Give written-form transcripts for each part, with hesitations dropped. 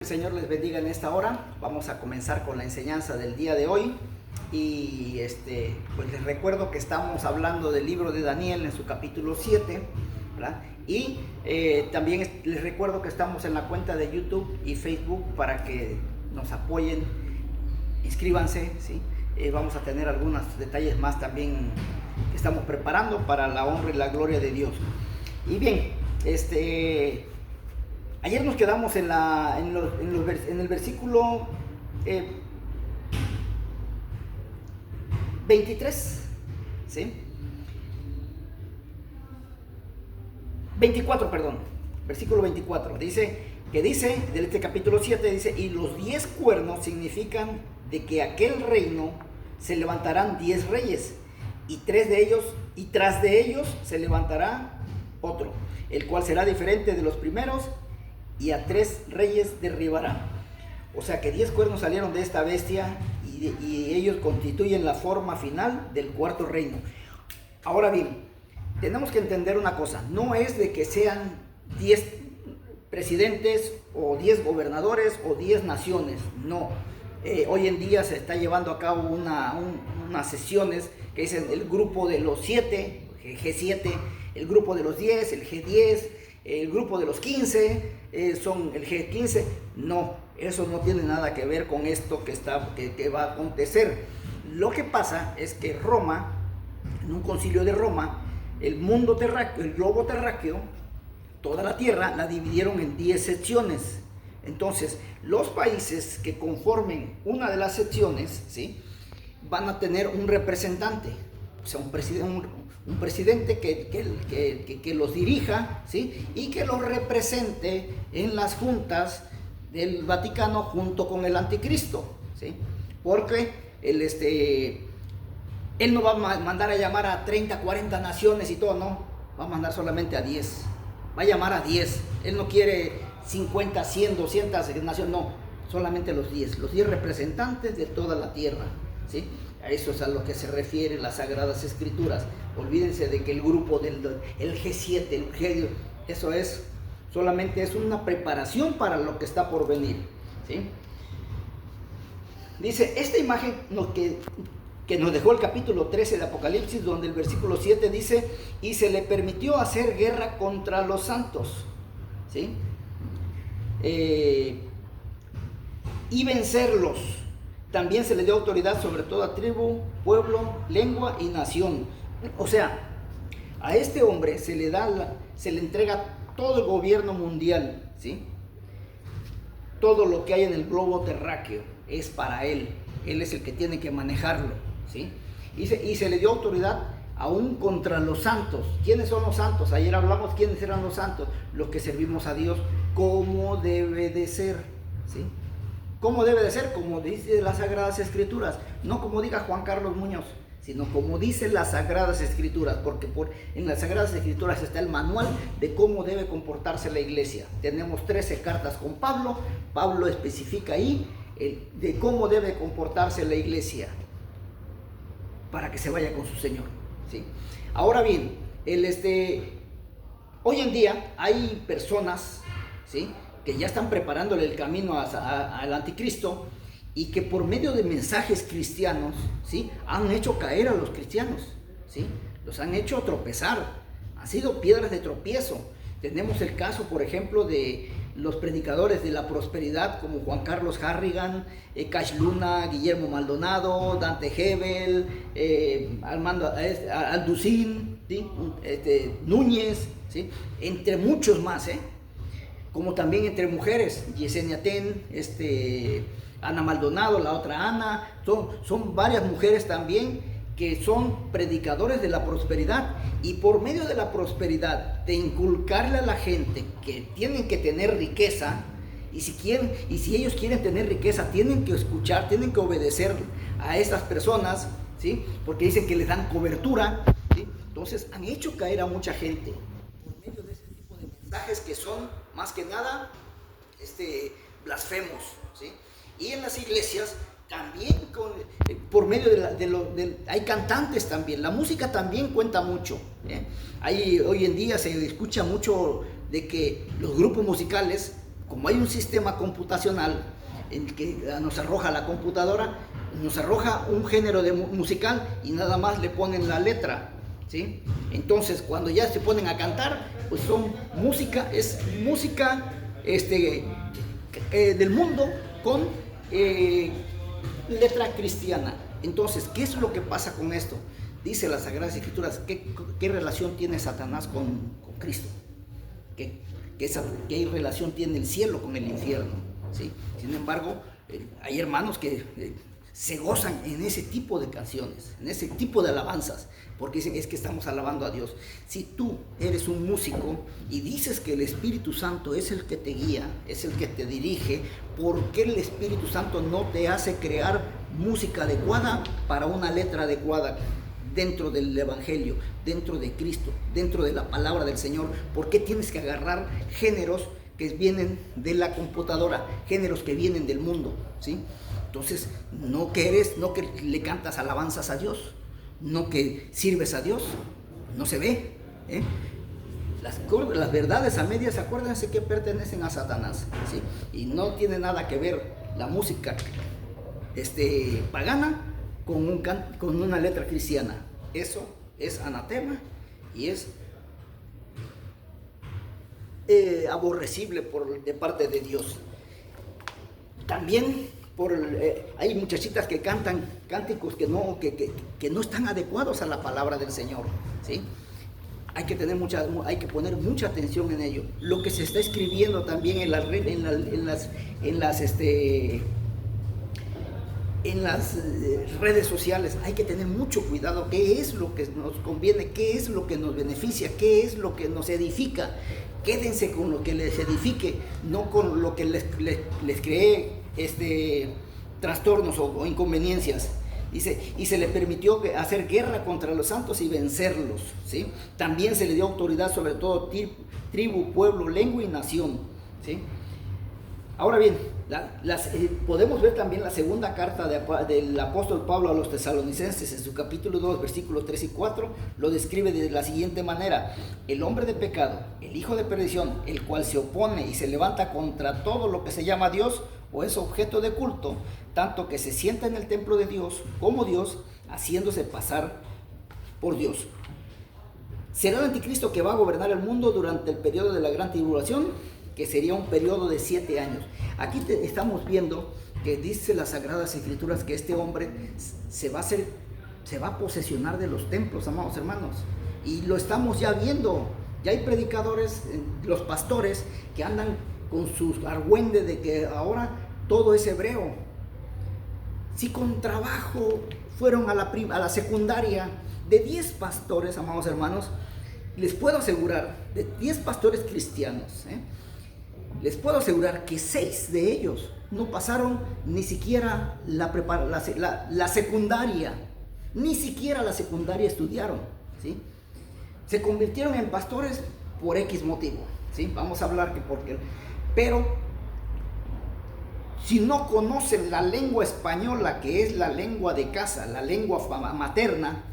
El Señor les bendiga en esta hora. Vamos a comenzar con la enseñanza del día de hoy. Y pues les recuerdo que estamos hablando del libro de Daniel en su capítulo 7, ¿verdad? Y también les recuerdo que estamos en la cuenta de YouTube y Facebook para que nos apoyen. Inscríbanse, ¿sí? Vamos a tener algunos detalles más también que estamos preparando para la honra y la gloria de Dios. Y bien, ayer nos quedamos en el versículo 23, ¿sí? 24, perdón, versículo 24, dice, de este capítulo 7, dice, y los 10 cuernos significan de que aquel reino se levantarán 10 reyes, y tras de ellos se levantará otro, el cual será diferente de los primeros, y a 3 reyes derribará. O sea que 10 cuernos salieron de esta bestia y ellos constituyen la forma final del cuarto reino. Ahora bien, tenemos que entender una cosa, no es de que sean 10 presidentes o 10 gobernadores o 10 naciones, no. Hoy en día se está llevando a cabo unas sesiones que dicen el grupo de los 7, el G7, el grupo de los 10, el G10, el grupo de los 15, son el G15. No, eso no tiene nada que ver con esto que va a acontecer. Lo que pasa es que Roma, en un concilio de Roma, el mundo terráqueo, el globo terráqueo, toda la tierra la dividieron en 10 secciones. Entonces, los países que conformen una de las secciones, ¿sí?, van a tener un representante, o sea, un presidente que los dirija, ¿sí?, y que los represente en las juntas del Vaticano junto con el anticristo, ¿sí? Porque él no va a mandar a llamar a 30, 40 naciones y todo, no, va a mandar solamente a 10, va a llamar a 10, él no quiere 50, 100, 200 naciones, no, solamente los 10 representantes de toda la tierra, ¿sí? A eso es a lo que se refiere las Sagradas Escrituras. Olvídense de que el grupo el G7, el G, eso es, solamente es una preparación para lo que está por venir, ¿sí? Dice, esta imagen que nos dejó el capítulo 13 de Apocalipsis, donde el versículo 7 dice, y se le permitió hacer guerra contra los santos, ¿sí? Y vencerlos. También se le dio autoridad sobre toda tribu, pueblo, lengua y nación. O sea, a este hombre se le entrega todo el gobierno mundial, ¿sí? Todo lo que hay en el globo terráqueo es para él. Él es el que tiene que manejarlo, ¿sí? Y se le dio autoridad aún contra los santos. ¿Quiénes son los santos? Ayer hablamos quiénes eran los santos. Los que servimos a Dios como debe de ser, ¿sí? ¿Cómo debe de ser? Como dice las Sagradas Escrituras, no como diga Juan Carlos Muñoz, sino como dice las Sagradas Escrituras, porque en las Sagradas Escrituras está el manual de cómo debe comportarse la iglesia. Tenemos 13 cartas con Pablo. Pablo especifica ahí de cómo debe comportarse la iglesia para que se vaya con su Señor, ¿sí? Ahora bien, hoy en día hay personas, ¿sí?, que ya están preparándole el camino al anticristo y que por medio de mensajes cristianos, ¿sí?, han hecho caer a los cristianos, ¿sí?, los han hecho tropezar, han sido piedras de tropiezo. Tenemos el caso, por ejemplo, de los predicadores de la prosperidad como Juan Carlos Harrigan, Cash Luna, Guillermo Maldonado, Dante Hebel, Armando Alducín, ¿sí?, Núñez, ¿sí?, entre muchos más, como también entre mujeres, Yesenia Ten, Ana Maldonado, la otra Ana, son varias mujeres también que son predicadores de la prosperidad, y por medio de la prosperidad, de inculcarle a la gente que tienen que tener riqueza, y si ellos quieren tener riqueza, tienen que escuchar, tienen que obedecer a estas personas, ¿sí?, porque dicen que les dan cobertura, ¿sí? Entonces han hecho caer a mucha gente por medio de ese tipo de mensajes que son más que nada blasfemos, ¿sí? Y en las iglesias también por medio hay cantantes también, la música también cuenta mucho, hoy en día se escucha mucho de que los grupos musicales como hay un sistema computacional en el que nos arroja la computadora, nos arroja un género musical y nada más le ponen la letra, ¿sí? Entonces, cuando ya se ponen a cantar, pues es música del mundo con letra cristiana. Entonces, ¿qué es lo que pasa con esto? Dice las Sagradas Escrituras, ¿qué relación tiene Satanás con Cristo? ¿Qué relación tiene el cielo con el infierno? ¿Sí? Sin embargo, hay hermanos que se gozan en ese tipo de canciones, en ese tipo de alabanzas, porque dicen, es que estamos alabando a Dios. Si tú eres un músico y dices que el Espíritu Santo es el que te guía, es el que te dirige, ¿por qué el Espíritu Santo no te hace crear música adecuada para una letra adecuada dentro del Evangelio, dentro de Cristo, dentro de la palabra del Señor? ¿Por qué tienes que agarrar géneros que vienen de la computadora, géneros que vienen del mundo, ¿sí? Entonces, no que le cantas alabanzas a Dios, no que sirves a Dios, no se ve, ¿eh? Las verdades a medias, acuérdense que pertenecen a Satanás, ¿sí? Y no tiene nada que ver la música pagana con una letra cristiana. Eso es anatema y es aborrecible de parte de Dios. También hay muchachitas que cantan cánticos que no están adecuados a la palabra del Señor, ¿sí? Hay que poner mucha atención en ello. Lo que se está escribiendo también en las redes sociales, hay que tener mucho cuidado. ¿Qué es lo que nos conviene? ¿Qué es lo que nos beneficia? ¿Qué es lo que nos edifica? Quédense con lo que les edifique, no con lo que les cree trastornos o inconveniencias. Dice, y se le permitió hacer guerra contra los santos y vencerlos, ¿sí? También se le dio autoridad sobre todo tribu, pueblo, lengua y nación, ¿sí? Ahora bien, podemos ver también la segunda carta del apóstol Pablo a los tesalonicenses, en su capítulo 2, versículos 3 y 4, lo describe de la siguiente manera: el hombre de pecado, el hijo de perdición, el cual se opone y se levanta contra todo lo que se llama Dios o es objeto de culto, tanto que se sienta en el templo de Dios como Dios, haciéndose pasar por Dios. Será el anticristo que va a gobernar el mundo durante el periodo de la gran tribulación, que sería un periodo de 7 años. Aquí estamos viendo que dice las Sagradas Escrituras que este hombre se va a posesionar de los templos, amados hermanos, y lo estamos ya viendo. Ya hay predicadores, los pastores, que andan con sus argüendes de que ahora todo es hebreo. Si con trabajo fueron a la secundaria, de 10 pastores, amados hermanos, les puedo asegurar, de 10 pastores cristianos, les puedo asegurar que 6 de ellos no pasaron ni siquiera la secundaria, ni siquiera la secundaria estudiaron, ¿sí? Se convirtieron en pastores por X motivo, ¿sí? Vamos a hablar pero si no conocen la lengua española, que es la lengua de casa, la lengua materna,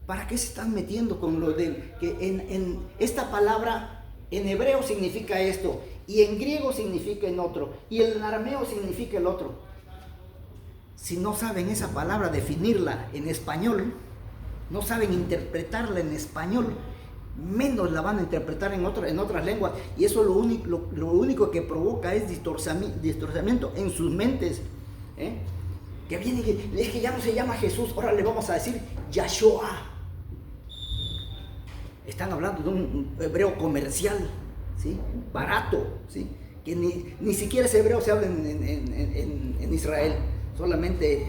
¿para qué se están metiendo con lo de que en esta palabra en hebreo significa esto, y en griego significa en otro, y en arameo significa el otro? Si no saben esa palabra definirla en español, no saben interpretarla en español, menos la van a interpretar en otras lenguas, y eso lo único que provoca es distorsionamiento en sus mentes, que viene y es que ya no se llama Jesús, ahora le vamos a decir Yahshua. Están hablando de un hebreo comercial, ¿sí? Barato, ¿sí? Que ni siquiera ese hebreo se habla en Israel, solamente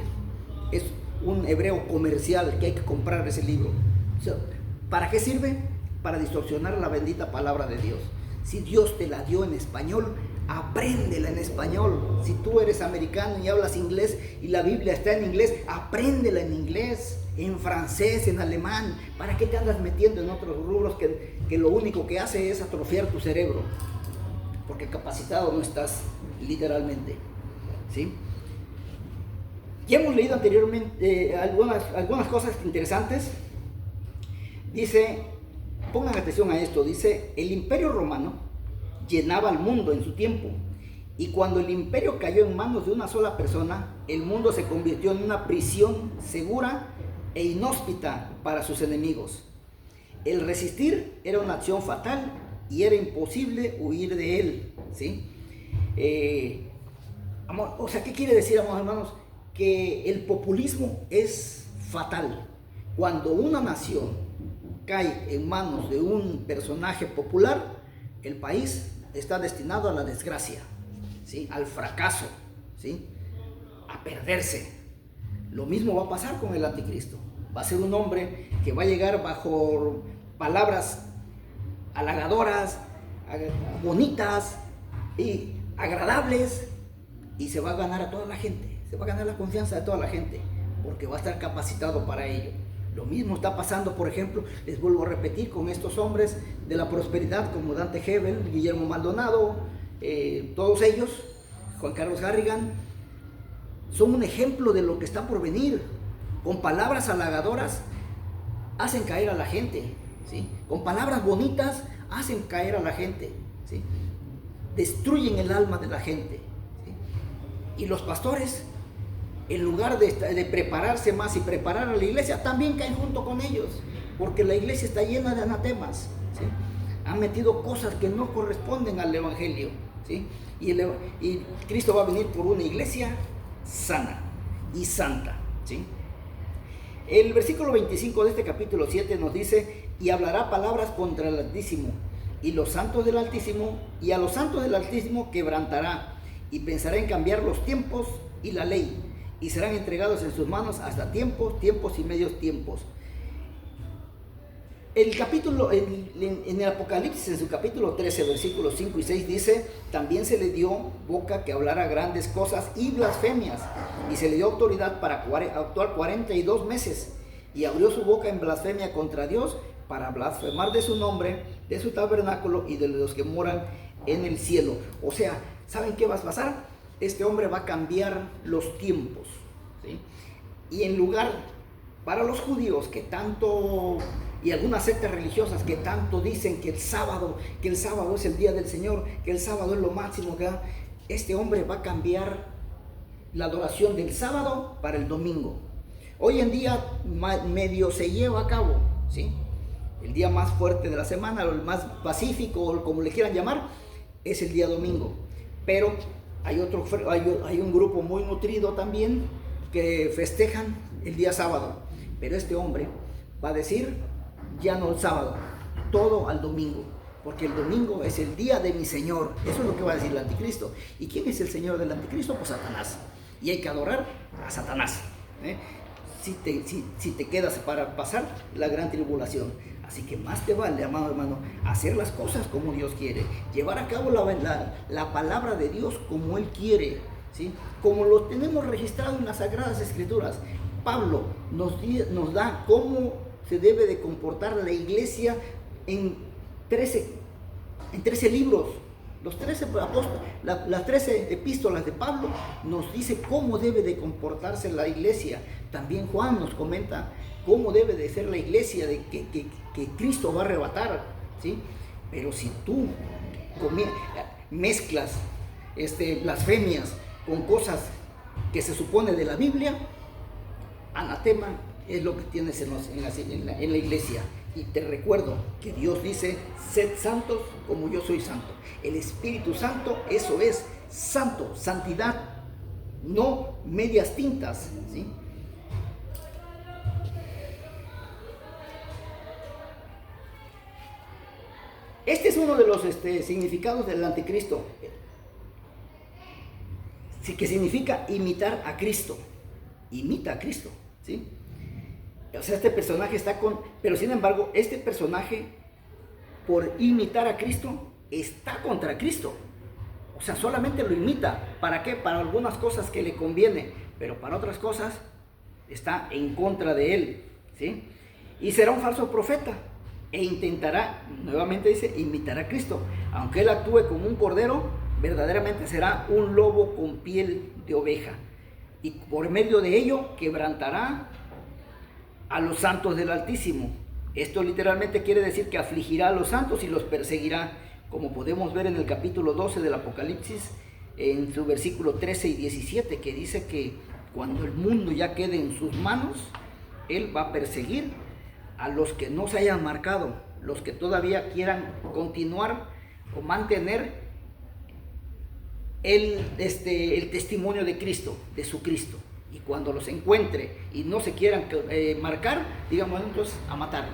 es un hebreo comercial que hay que comprar ese libro. ¿Para qué sirve? Para distorsionar la bendita palabra de Dios. Si Dios te la dio en español, apréndela en español. Si tú eres americano y hablas inglés y la Biblia está en inglés, apréndela en inglés, en francés, en alemán. ¿Para qué te andas metiendo en otros rubros que lo único que hace es atrofiar tu cerebro? Porque capacitado no estás, literalmente, ¿sí? Ya hemos leído anteriormente algunas cosas interesantes. Dice, pongan atención a esto, dice, el Imperio Romano llenaba al mundo en su tiempo Y cuando el imperio cayó en manos de una sola persona, el mundo se convirtió en una prisión segura e inhóspita para sus enemigos. El resistir era una acción fatal y era imposible huir de él, ¿sí? O sea, ¿qué quiere decir, amados hermanos? Que el populismo es fatal. Cuando una nación cae en manos de un personaje popular, el país está destinado a la desgracia, ¿sí? Al fracaso, ¿sí? A perderse. Lo mismo va a pasar con el anticristo. Va a ser un hombre que va a llegar bajo palabras halagadoras, bonitas y agradables, y se va a ganar a toda la gente, se va a ganar la confianza de toda la gente, porque va a estar capacitado para ello. Lo mismo está pasando, por ejemplo, les vuelvo a repetir, con estos hombres de la prosperidad como Dante Gebel, Guillermo Maldonado, todos ellos, Juan Carlos Harrigan, son un ejemplo de lo que está por venir. Con palabras halagadoras hacen caer a la gente, ¿sí? Con palabras bonitas hacen caer a la gente, ¿sí? Destruyen el alma de la gente, ¿sí? Y los pastores, en lugar de prepararse más y preparar a la iglesia, también caen junto con ellos, porque la iglesia está llena de anatemas, ¿sí? Han metido cosas que no corresponden al evangelio, ¿sí? Y Cristo va a venir por una iglesia sana y santa, ¿sí? El versículo 25 de este capítulo 7 nos dice: y hablará palabras contra el Altísimo y los santos del Altísimo, y a los santos del Altísimo quebrantará, y pensará en cambiar los tiempos y la ley, y serán entregados en sus manos hasta tiempos y medios tiempos. El capítulo, en el Apocalipsis, en su capítulo 13, versículos 5 y 6 dice: también se le dio boca que hablara grandes cosas y blasfemias, y se le dio autoridad para actuar 42 meses, y abrió su boca en blasfemia contra Dios, para blasfemar de su nombre, de su tabernáculo y de los que moran en el cielo. O sea, ¿saben qué va a pasar? Este hombre va a cambiar los tiempos, ¿sí? Y en lugar, para los judíos que tanto, y algunas sectas religiosas que tanto dicen que el sábado es el día del Señor, que el sábado es lo máximo que da, este hombre va a cambiar la adoración del sábado para el domingo. Hoy en día medio se lleva a cabo, ¿sí? El día más fuerte de la semana, o el más pacífico, o como le quieran llamar, es el día domingo. Pero hay un grupo muy nutrido también que festejan el día sábado. Pero este hombre va a decir: ya no el sábado, todo al domingo, porque el domingo es el día de mi Señor. Eso es lo que va a decir el anticristo. ¿Y quién es el Señor del anticristo? Pues Satanás. Y hay que adorar a Satanás, ¿eh? Si te quedas para pasar la gran tribulación. Así que más te vale, amado hermano, hacer las cosas como Dios quiere, llevar a cabo la palabra de Dios como Él quiere, ¿sí? Como lo tenemos registrado en las Sagradas Escrituras. Pablo nos da cómo se debe de comportar la iglesia en 13 libros. Los 13 apóstoles, las 13 epístolas de Pablo nos dice cómo debe de comportarse la iglesia. También Juan nos comenta cómo debe de ser la iglesia de que Cristo va a arrebatar, ¿sí? Pero si tú mezclas blasfemias con cosas que se supone de la Biblia, anatema es lo que tienes en la iglesia. Y te recuerdo que Dios dice: sed santos como yo soy santo. El Espíritu Santo, eso es santo, santidad, no medias tintas, ¿sí? Este es uno de los significados del anticristo, que significa imitar a Cristo. Imita a Cristo, ¿sí? O sea, este personaje pero sin embargo, este personaje, por imitar a Cristo, está contra Cristo. O sea, solamente lo imita. ¿Para qué? Para algunas cosas que le conviene, pero para otras cosas está en contra de él, ¿sí? Y será un falso profeta e intentará, nuevamente dice, imitar a Cristo. Aunque él actúe como un cordero, verdaderamente será un lobo con piel de oveja. Y por medio de ello quebrantará a los santos del Altísimo. Esto literalmente quiere decir que afligirá a los santos y los perseguirá, como podemos ver en el capítulo 12 del Apocalipsis, en su versículo 13 y 17, que dice que cuando el mundo ya quede en sus manos, Él va a perseguir a los que no se hayan marcado, los que todavía quieran continuar o mantener el testimonio de Cristo, de su Cristo. Y cuando los encuentre y no se quieran marcar, digamos, entonces a matarlo.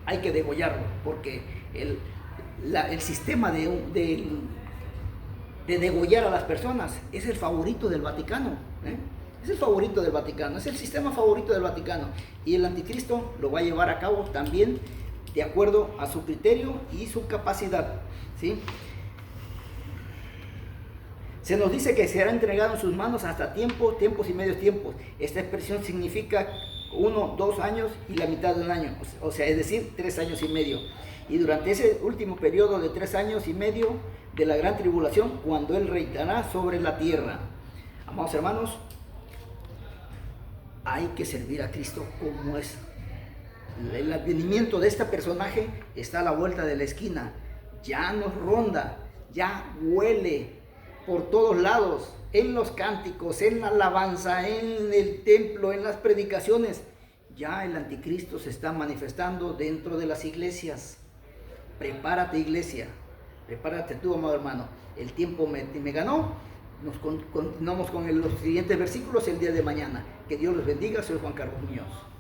Hay que degollarlo, porque el sistema de degollar a las personas es el favorito del Vaticano. Es el favorito del Vaticano, es el sistema favorito del Vaticano. Y el anticristo lo va a llevar a cabo también de acuerdo a su criterio y su capacidad, ¿sí? Se nos dice que será entregado en sus manos hasta tiempos y medios tiempos. Esta expresión significa 1, 2 años y la mitad de un año, o sea, es decir, 3 años y medio. Y durante ese último periodo de 3 años y medio de la gran tribulación, cuando Él reinará sobre la tierra. Amados hermanos, hay que servir a Cristo como es. El advenimiento de este personaje está a la vuelta de la esquina. Ya nos ronda, ya huele por todos lados, en los cánticos, en la alabanza, en el templo, en las predicaciones. Ya el anticristo se está manifestando dentro de las iglesias. Prepárate, iglesia, prepárate tú, amado hermano. El tiempo me ganó. Nos continuamos con los siguientes versículos el día de mañana. Que Dios los bendiga. Soy Juan Carlos Muñoz.